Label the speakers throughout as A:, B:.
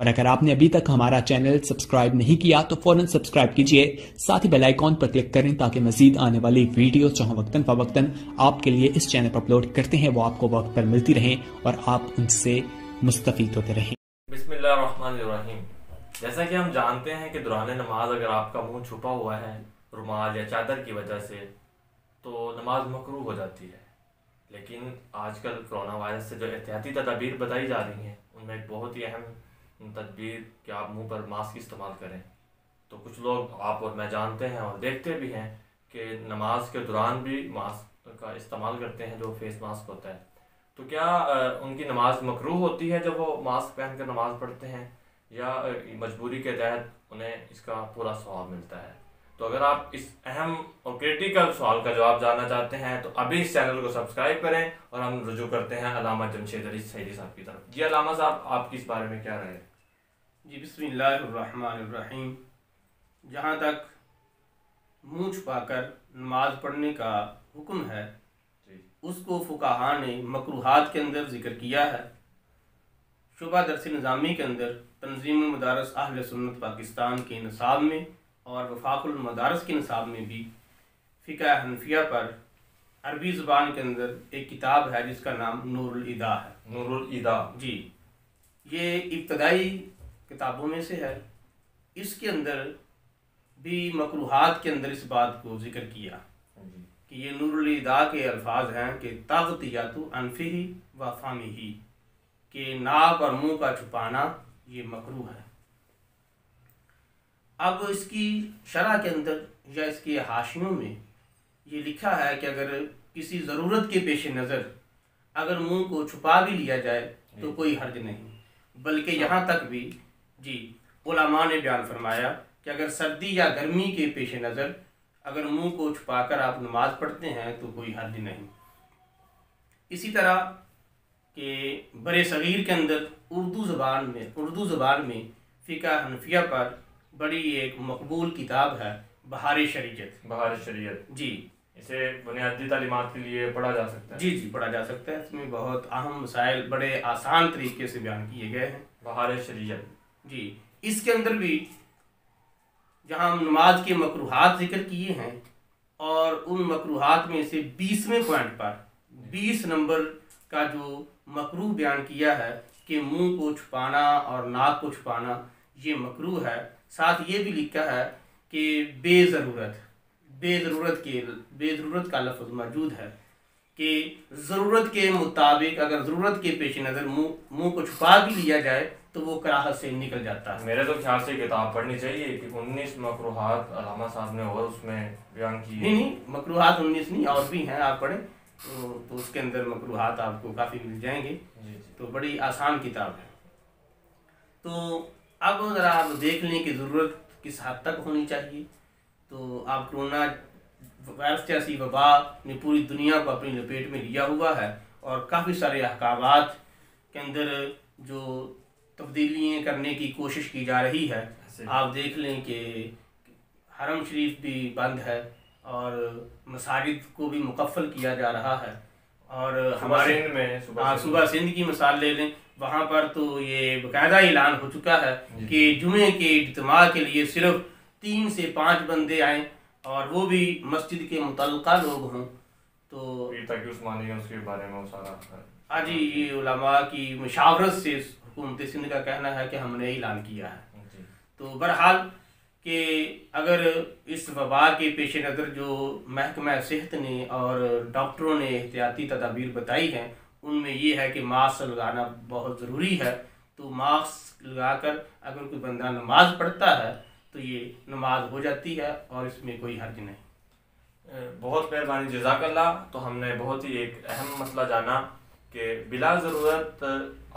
A: और अगर आपने अभी तक हमारा चैनल सब्सक्राइब नहीं किया तो फौरन सब्सक्राइब कीजिए, साथ ही बेल आइकॉन पर क्लिक करें ताकि मजीद आने वाली वीडियो जो वक्तन फवक्तन आपके लिए इस चैनल पर अपलोड करते हैं वो आपको वक्त पर मिलती रहें और आप उनसे मुस्तफीद होते रहें।
B: बिस्मिल्लाहिर्रहमानिर्रहीम। जैसा कि हम जानते हैं कि दौरान नमाज अगर आपका मुंह छुपा हुआ है रुमाल या चादर की वजह से तो नमाज मकरूह हो जाती है। लेकिन आजकल कोरोना वायरस से जो एहतियाती तदाबीर बताई जा रही हैं उनमें एक बहुत ही अहम तदबीर कि आप मुंह पर मास्क इस्तेमाल करें। तो कुछ लोग आप और मैं जानते हैं और देखते भी हैं कि नमाज के दौरान भी मास्क का इस्तेमाल करते हैं जो फेस मास्क होता है। तो क्या उनकी नमाज मकरूह होती है जब वो मास्क पहनकर नमाज पढ़ते हैं या मजबूरी के तहत उन्हें इसका पूरा सवाब मिलता है? तो अगर आप इस अहम और क्रिटिकल सवाल का जवाब जानना चाहते हैं तो अभी इस चैनल को सब्सक्राइब करें और हम रुजू करते हैं अल्लामा जमशेद अली सईदी साहब की तरफ। जी अल्लामा साहब, आपकी इस बारे में क्या राय है?
C: जी बिस्मिल्लाहिर्रहमानिर्रहीम। जहाँ तक मुँह छुपाकर नमाज पढ़ने का हुक्म है उसको फुकाहा ने मकरूहात के अंदर ज़िक्र किया है। शुबा दरस निज़ामी के अंदर तंजीम मदारस अहले सुन्नत पाकिस्तान के निसाब में और वफाकुल मदारस के निसाब में भी फ़िक़्ह हनफिया पर अरबी ज़ुबान के अंदर एक किताब है जिसका नाम नूरुल ईदा है।
B: नूरुल ईदा
C: जी, ये इब्तदाई किताबों में से है। इसके अंदर भी मकरूहात के अंदर इस बात को ज़िक्र किया कि ये नूरुल ईदा के अल्फाज हैं कि तग़तियतु अनफ़िही व फ़मिही, कि नाक और मुंह का छुपाना ये मकरूह है। अब इसकी शरह के अंदर या इसके हाशियों में ये लिखा है कि अगर किसी ज़रूरत के पेश नज़र अगर मुंह को छुपा भी लिया जाए तो कोई हर्ज नहीं, बल्कि यहाँ तक भी जी उलमा ने बयान फरमाया कि अगर सर्दी या गर्मी के पेश नज़र अगर मुंह को छुपाकर आप नमाज पढ़ते हैं तो कोई हर्ज नहीं। इसी तरह के बरे सगीर के अंदर उर्दू ज़बान में फ़िक़्ह हनफिया पर बड़ी एक मकबूल किताब है बहार शरीयत। जी,
B: इसे बुनियादी तालीमात के लिए पढ़ा जा सकता है।
C: जी जी पढ़ा जा सकता है। इसमें बहुत अहम मसाइल बड़े आसान तरीके से बयान किए गए हैं।
B: बहार शरीयत
C: जी, इसके अंदर भी जहाँ हम नमाज के मकरूहात जिक्र किए हैं और उन मकरूहात में से 20वें पॉइंट पर 20 नंबर का जो मकरूह बयान किया है कि मुंह को छुपाना और नाक को छुपाना ये मकरूह है। साथ ये भी लिखा है कि बेज़रूरत का लफ्ज़ मौजूद है कि ज़रूरत के मुताबिक अगर ज़रूरत के पेश नज़र मुंह को छुपा भी लिया जाए तो वो कराहत से निकल जाता है।
B: मेरे तो ख्याल से किताब पढ़नी चाहिए कि 19 मकरूहात अल्लामा साहब ने और उसमें बयान की है।
C: नहीं, मकरूहात 19 नहीं और भी हैं, आप पढ़ें तो उसके अंदर मकरूहात आपको काफ़ी मिल जाएंगे। तो बड़ी आसान किताब है। तो अब ज़रा आप देख लें कि ज़रूरत किस हद तक होनी चाहिए। तो आप कोरोना वायरस जैसी वबा ने पूरी दुनिया को अपनी लपेट में लिया हुआ है और काफ़ी सारे अहकामात के अंदर जो तब्दीलियाँ करने की कोशिश की जा रही है। आप देख लें कि हरम शरीफ भी बंद है और मसाजिद को भी मुकफ़ल किया जा रहा है। और हमारे में सुबह सिंध की मिसाल ले लें, वहाँ पर तो ये बाकायदा ऐलान हो चुका है कि जुमे के इज्तिमा के लिए सिर्फ 3 से 5 बंदे आएँ और वो भी मस्जिद के मुतल्लिका लोग हों। तो
B: उसके बारे में सारा
C: आज ये उलमा की मशावरत से हुकूमत सिंध का कहना है कि हमने ऐलान किया है। तो बहरहाल कि अगर इस वबा के पेश नज़र जो महकमा सेहत ने और डॉक्टरों ने एहतियाती तदाबीर बताई हैं उनमें ये है कि मास्क लगाना बहुत ज़रूरी है। तो मास्क लगाकर अगर कोई बंदा नमाज पढ़ता है तो ये नमाज हो जाती है और इसमें कोई हर्ज नहीं।
B: बहुत मेहरबानी, जज़ाकल्लाह। तो हमने बहुत ही एक अहम मसला जाना कि बिला ज़रूरत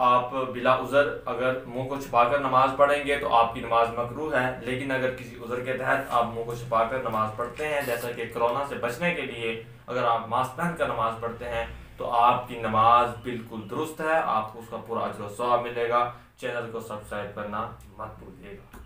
B: आप बिला उज़र अगर मुंह को छुपाकर नमाज पढ़ेंगे तो आपकी नमाज मकरूह है। लेकिन अगर किसी उज़र के तहत आप मुंह को छुपाकर नमाज पढ़ते हैं, जैसा कि कोरोना से बचने के लिए अगर आप मास्क पहनकर नमाज पढ़ते हैं तो आपकी नमाज बिल्कुल दुरुस्त है, आपको उसका पूरा अजर व सवाब मिलेगा। चैनल को सब्सक्राइब करना मत भूलिएगा।